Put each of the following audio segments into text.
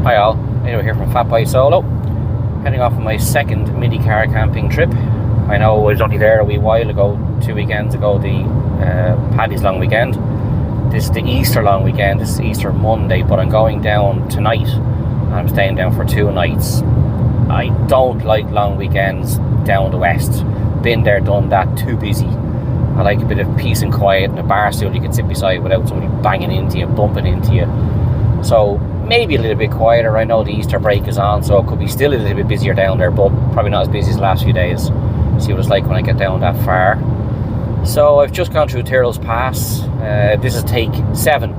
Hi all, Edo here from Fat Boy Solo, heading off on my second mini car camping trip. I know I was only there a wee while ago, 2 weekends ago, the Paddy's long weekend. This is the Easter long weekend, this is Easter Monday, but I'm going down tonight and I'm staying down for 2 nights. I don't like long weekends down the west. Been there, done that, too busy. I like a bit of peace and quiet and a bar stool you can sit beside without somebody banging into you, bumping into you. So maybe a little bit quieter. I know the Easter break is on, so it could be still a little bit busier down there, but probably not as busy as the last few days. See what it's like when I get down that far. So I've just gone through Tyrrell's Pass. This is take 7,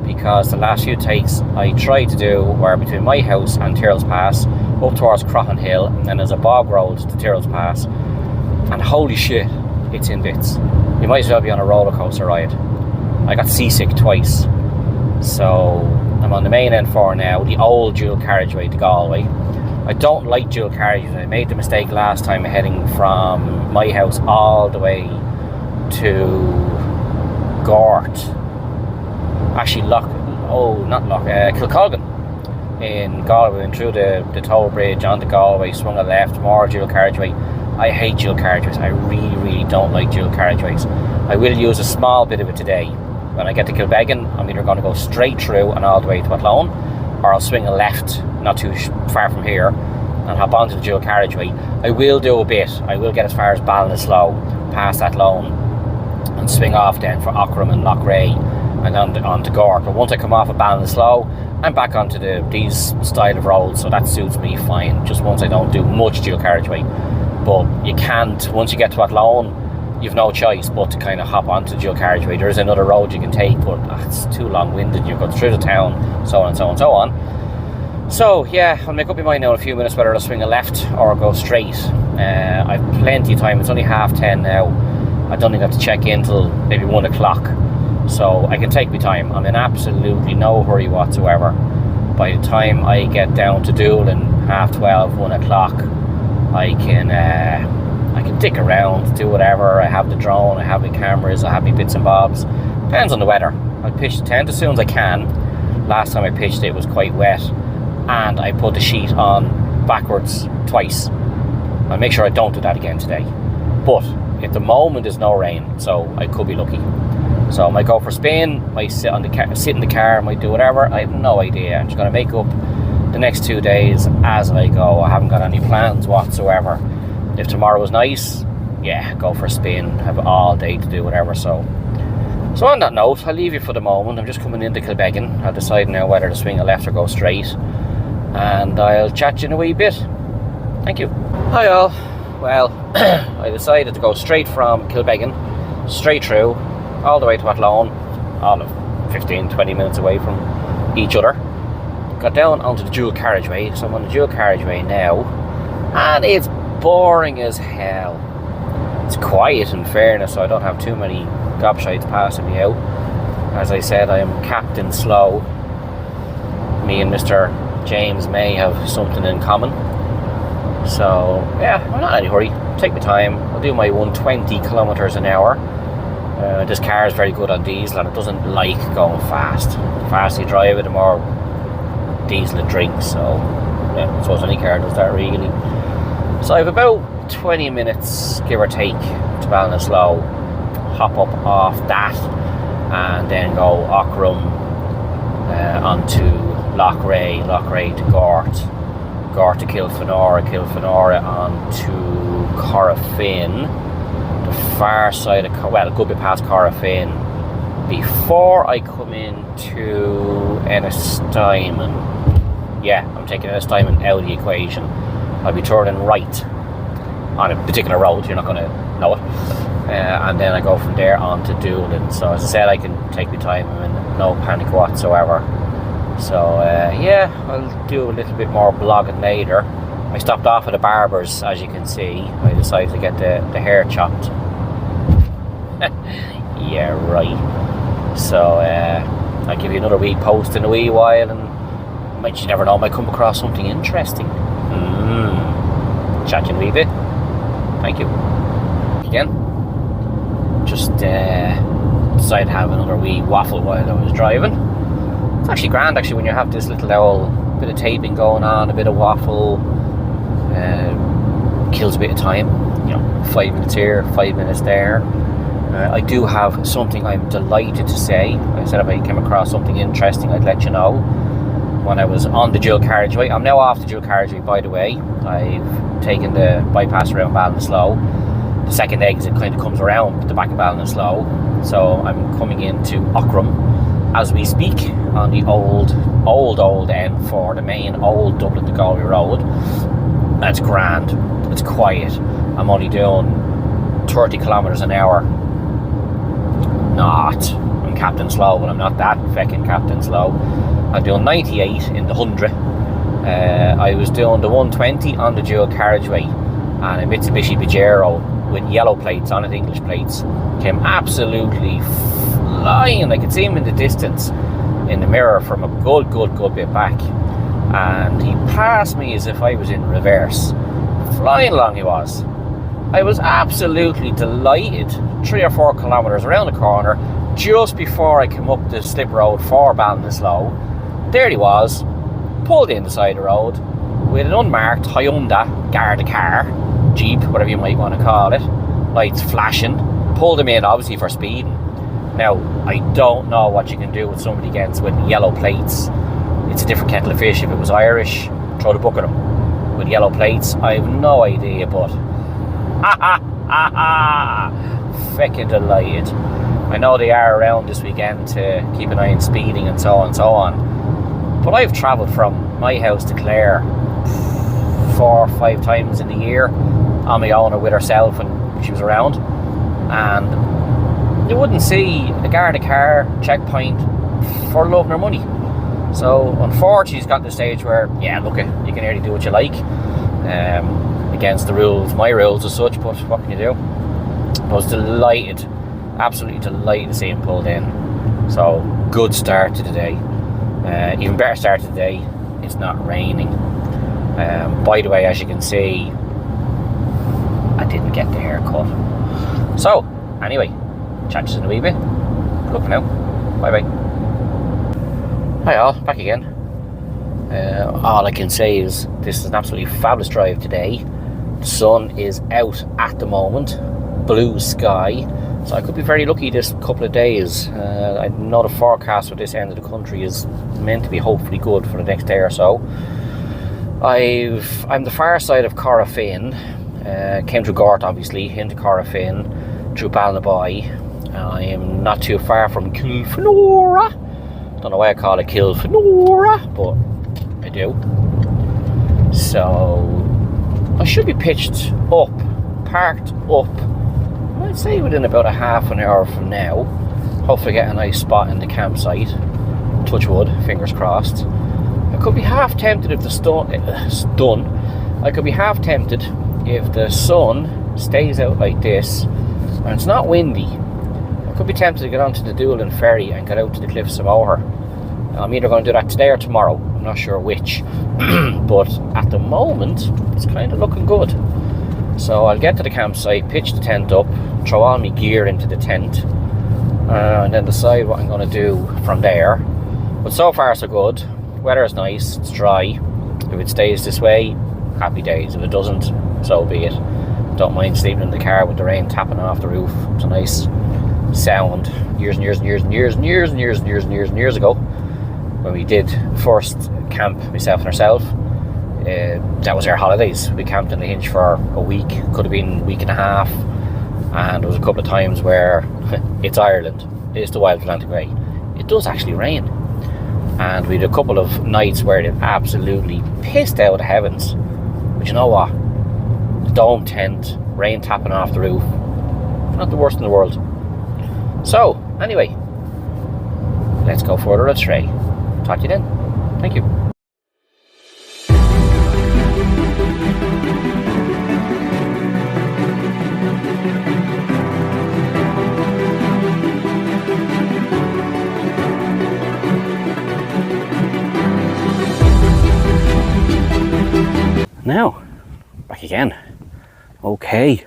because the last few takes I tried to do were between my house and Tyrrell's Pass, up towards Croghan Hill, and then there's a bog road to Tyrrell's Pass. And holy shit, it's in bits. You might as well be on a roller coaster ride. I got seasick twice. So I'm on the main N4 now, the old dual carriageway to Galway. I don't like dual carriageways. I made the mistake last time heading from my house all the way to Gort. Actually, Kilcolgan in Galway, and through the toll bridge onto Galway, swung a left, more dual carriageway. I hate dual carriageways. I really don't like dual carriageways. I will use a small bit of it today. When I get to Kilbeggan, I'm either going to go straight through and all the way to Athlone, or I'll swing a left not too far from here and hop onto the dual carriageway. I will do a bit. I will get as far as Ballinasloe, past Athlone, and swing off then for Aughrim and Loughrea and onto Gort. But once I come off of Ballinasloe, I'm back onto these style of roads, so that suits me fine. Just once I don't do much dual carriageway. But you can't, once you get to Athlone, you've no choice but to kind of hop onto the dual carriageway. There is another road you can take, but it's too long-winded. You go through the town, so on and so on and so on. So yeah, I'll make up my mind now in a few minutes whether I'll swing a left or go straight. I've plenty of time. It's only 10:30 now. I don't think I have to check in till maybe 1 o'clock, so I can take my time. I'm in absolutely no hurry whatsoever. By the time I get down to Doolin, 12:30, 1 o'clock, I can dick around, do whatever. I have the drone, I have my cameras, I have my bits and bobs. Depends on the weather. I'll pitch the tent as soon as I can. Last time I pitched it was quite wet, and I put the sheet on backwards twice. I'll make sure I don't do that again today. But at the moment there's no rain, so I could be lucky. So I might go for a spin, might sit in the car, might do whatever. I have no idea. I'm just going to make up the next 2 days as I go. I haven't got any plans whatsoever. If tomorrow was nice, yeah, go for a spin, have all day to do whatever. So on that note, I'll leave you for the moment. I'm just coming into Kilbeggan. I'll decide now whether to swing a left or go straight, and I'll chat to you in a wee bit. Thank you. Hi all. Well, I decided to go straight from Kilbeggan, straight through, all the way to Athlone, all of 15-20 minutes away from each other. Got down onto the dual carriageway, so I'm on the dual carriageway now, and it's boring as hell. It's quiet in fairness, so I don't have too many gobshites passing me out. As I said, I am Captain Slow. Me and Mr. James may have something in common. So yeah, I'm not in any hurry. Take my time. I'll do my 120 kilometers an hour. This car is very good on diesel, and it doesn't like going fast. The faster you drive it, the more diesel it drinks. So yeah, I suppose any car does that really. So I have about 20 minutes, give or take, to Ballinasloe. Hop up off that, and then go Aughrim onto Loughrea to Gort to Kilfenora onto Corrafin, the far side of, well, a good bit past Corrafin, before I come into Ennistimon. Yeah, I'm taking Ennistimon out of the equation. I'll be turning right on a particular road, you're not going to know it, and then I go from there on to Doolin. So as I said, I can take my time, I'm in no panic whatsoever. So yeah, I'll do a little bit more blogging later. I stopped off at a barber's, as you can see. I decided to get the hair chopped. Yeah, right. So I'll give you another wee post in a wee while, and you never know, I might come across something interesting. Chat you in a wee bit. Thank you. Again, just decided to have another wee waffle while I was driving. It's actually grand, actually, when you have this little old bit of taping going on, a bit of waffle, kills a bit of time, 5 minutes here, 5 minutes there. I do have something I'm delighted to say. I said if I came across something interesting, I'd let you know. When I was on the dual carriageway, I'm now off the dual carriageway, by the way. I've taken the bypass around Ballinasloe. The second exit kind of comes around the back of Ballinasloe, so I'm coming into Ockram as we speak on the old N4, the main old Dublin to Galway road. That's grand, it's quiet. I'm only doing 30 kilometers an hour. I'm Captain Slow, but I'm not that feckin' Captain Slow. I'm doing 98 in the 100. I was doing the 120 on the dual carriageway, and a Mitsubishi Pajero with yellow plates on it, English plates, came absolutely flying. I could see him in the distance in the mirror from a good bit back, and he passed me as if I was in reverse. Flying along he was. I was absolutely delighted. 3 or 4 kilometres around the corner, just before I came up the slip road for Ballinasloe, there he was, pulled in the side of the road with an unmarked Hyundai Garda car, Jeep, whatever you might want to call it, lights flashing, pulled him in obviously for speeding. Now, I don't know what you can do with somebody against with yellow plates. It's a different kettle of fish. If it was Irish, throw the book at him. With yellow plates, I have no idea, but feckin' delighted. I know they are around this weekend to keep an eye on speeding and so on. But I've travelled from my house to Clare 4 or 5 times in a year on my own or with herself when she was around, and you wouldn't see a Garda car checkpoint for love nor money. So unfortunately, it's got to the stage where, look, you can nearly do what you like, against the rules, my rules as such, but what can you do? I was delighted, absolutely delighted to see him pulled in. So good start to the day. Even better start to the day, it's not raining. By the way, as you can see, I didn't get the haircut. So anyway, chat to you in a wee bit. Look now, bye bye. Hi all, back again. All I can say is this is an absolutely fabulous drive today. The sun is out at the moment, blue sky, so I could be very lucky this couple of days. I know the forecast for this end of the country is meant to be hopefully good for the next day or so. I'm the far side of Corrafin, came through Gort obviously, into Corrafin, through Ballinaboy. I am not too far from Kilfenora. Don't know why I call it Kilfenora, but I do. So I should be pitched up, parked up, I'd say within about a half an hour from now. Hopefully get a nice spot in the campsite. Touch wood, fingers crossed. I could be half tempted if the I could be half tempted if the sun stays out like this and it's not windy. I could be tempted to get onto the Doolin Ferry and get out to the cliffs of Moher. I'm either going to do that today or tomorrow, I'm not sure which. But at the moment, it's kind of looking good. So I'll get to the campsite, pitch the tent up, throw all my gear into the tent, and then decide what I'm going to do from there. But so far so good. Weather is nice, it's dry. If it stays this way, happy days. If it doesn't, so be it. Don't mind sleeping in the car with the rain tapping off the roof. It's a nice sound. Years and years ago, when we did first camp, myself and herself, that was our holidays. We camped in the Hinch for a week, could have been a week and a half, and there was a couple of times where it's Ireland, it's the wild Atlantic way, it does actually rain, and we had a couple of nights where it absolutely pissed out of the heavens. But you know what, the dome tent, rain tapping off the roof, not the worst in the world. So anyway, let's go further astray. Talk to you then. Thank you. Now, back again. Okay,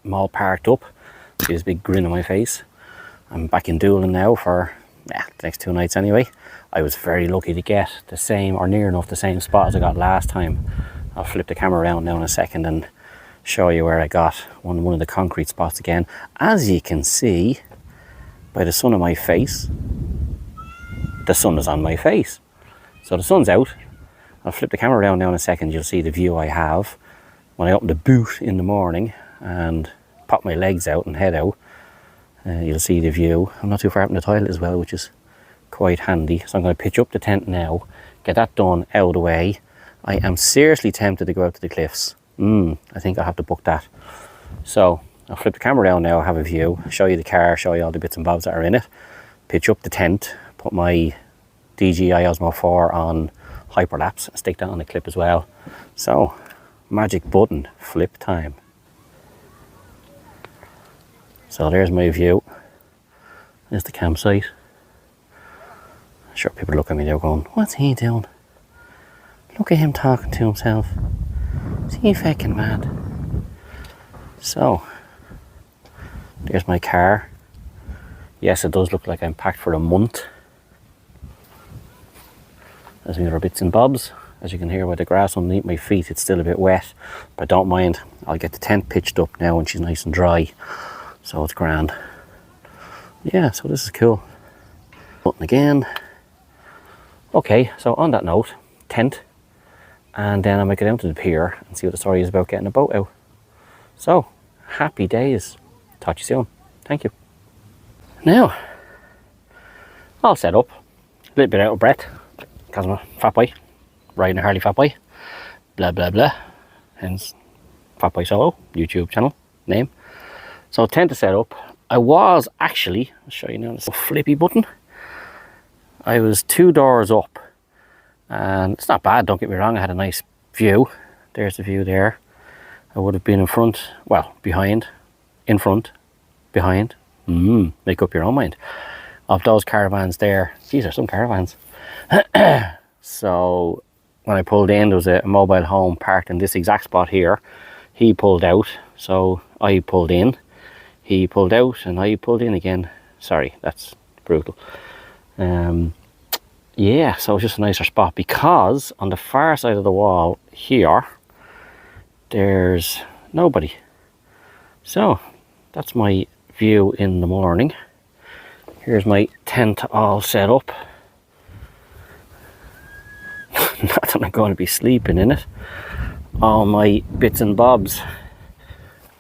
I'm all parked up. See this big grin on my face. I'm back in Doolin now for the next 2 nights anyway. I was very lucky to get the same, or near enough the same spot as I got last time. I'll flip the camera around now in a second and show you where I got one of the concrete spots again. As you can see by the sun on my face, the sun is on my face. So the sun's out. I'll flip the camera around now in a second. You'll see the view I have when I open the boot in the morning and pop my legs out and head out. You'll see the view. I'm not too far from the toilet as well, which is quite handy. So I'm going to pitch up the tent now, get that done, out of the way. I am seriously tempted to go out to the cliffs. I think I'll have to book that. So I'll flip the camera around now, have a view, show you the car, show you all the bits and bobs that are in it, pitch up the tent, put my DJI Osmo 4 on hyperlapse and stick that on the clip as well. So magic button, flip time. So there's my view. There's the campsite. I'm sure people look at me, they're going, what's he doing? Look at him talking to himself. Is he fucking mad? So, there's my car. Yes, it does look like I'm packed for a month. There's my other bits and bobs. As you can hear by the grass underneath my feet, it's still a bit wet, but don't mind. I'll get the tent pitched up now when she's nice and dry, so it's grand. Yeah, so this is cool. Button again. Okay, so on that note, tent, and then I might go down to the pier and see what the story is about getting a boat out. So, happy days. Talk to you soon. Thank you. Now, all set up. A little bit out of breath because I'm a fat boy, riding a Harley fat boy. Blah blah blah. Hence, Fat Boy Solo YouTube channel name. So tent to set up. I was actually, I'll show you now this flippy button. I was 2 doors up, and it's not bad, don't get me wrong. I had a nice view. There's the view there. I would have been in front, well, behind, in front, behind. Make up your own mind. Of those caravans there. These are some caravans. So when I pulled in, there was a mobile home parked in this exact spot here. He pulled out, so I pulled in. He pulled out and I pulled in again. Sorry, that's brutal. Yeah, so it's just a nicer spot because on the far side of the wall here, there's nobody. So that's my view in the morning. Here's my tent all set up. Not that I'm going to be sleeping in it. All my bits and bobs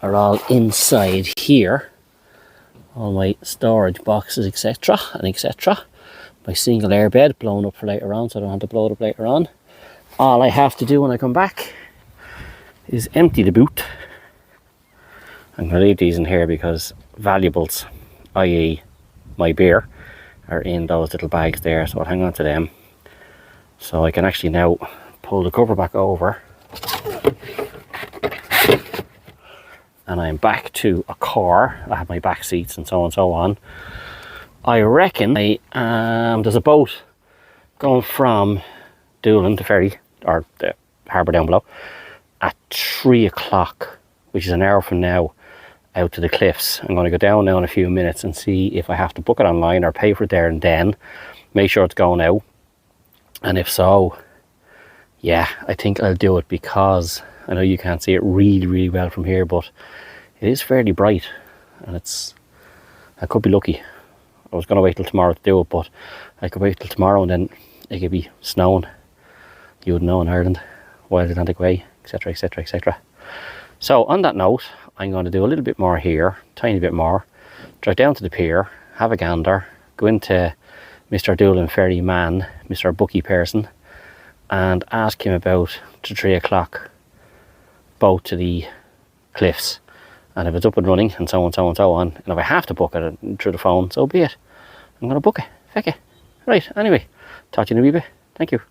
are all inside here. All my storage boxes, etc. and etc. My single air bed blown up for later on, so I don't have to blow it up later on. All I have to do when I come back is empty the boot. I'm going to leave these in here because valuables, i.e. my beer, are in those little bags there, so I'll hang on to them. So I can actually now pull the cover back over and I'm back to a car. I have my back seats and so on and so on. I reckon there's a boat going from Doolin Ferry, or the harbour down below, at 3 o'clock, which is an hour from now, out to the cliffs. I'm going to go down now in a few minutes and see if I have to book it online or pay for it there and then. Make sure it's going out. And if so, yeah, I think I'll do it because I know you can't see it really, really well from here, but it is fairly bright and I could be lucky. I was going to wait till tomorrow to do it, but I could wait till tomorrow and then it could be snowing. You would know in Ireland, Wild Atlantic Way, etc, etc, etc. So on that note, I'm going to do a little bit more here, tiny bit more, drive down to the pier, have a gander, go into Mr. Doolin Ferry man, Mr. Bookie person, and ask him about the 3 o'clock boat to the cliffs. And if it's up and running, and so on, so on, so on, and if I have to book it through the phone, so be it. I'm going to book it. Feck it. Right, anyway, talk to you in a wee bit. Thank you.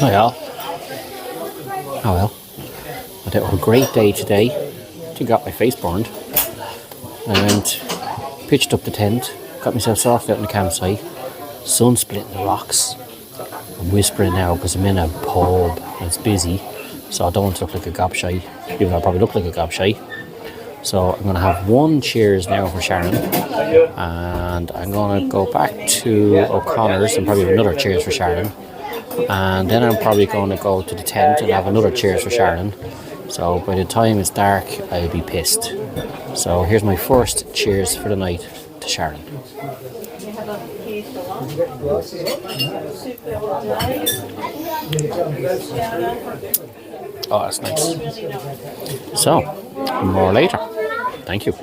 Oh well. Oh well. I had a great day today. I got my face burned. I went, pitched up the tent, got myself sorted out in the campsite. Sun splitting the rocks. I'm whispering now because I'm in a pub and it's busy, so I don't want to look like a gobshite, even though I probably look like a gobshite. So I'm going to have one cheers now for Sharon, and I'm going to go back to O'Connor's and probably have another cheers for Sharon, and then I'm probably going to go to the tent and have another cheers for Sharon. So by the time it's dark, I'll be pissed. So here's my first cheers for the night to Sharon. Oh, that's nice. So, more later. Thank you.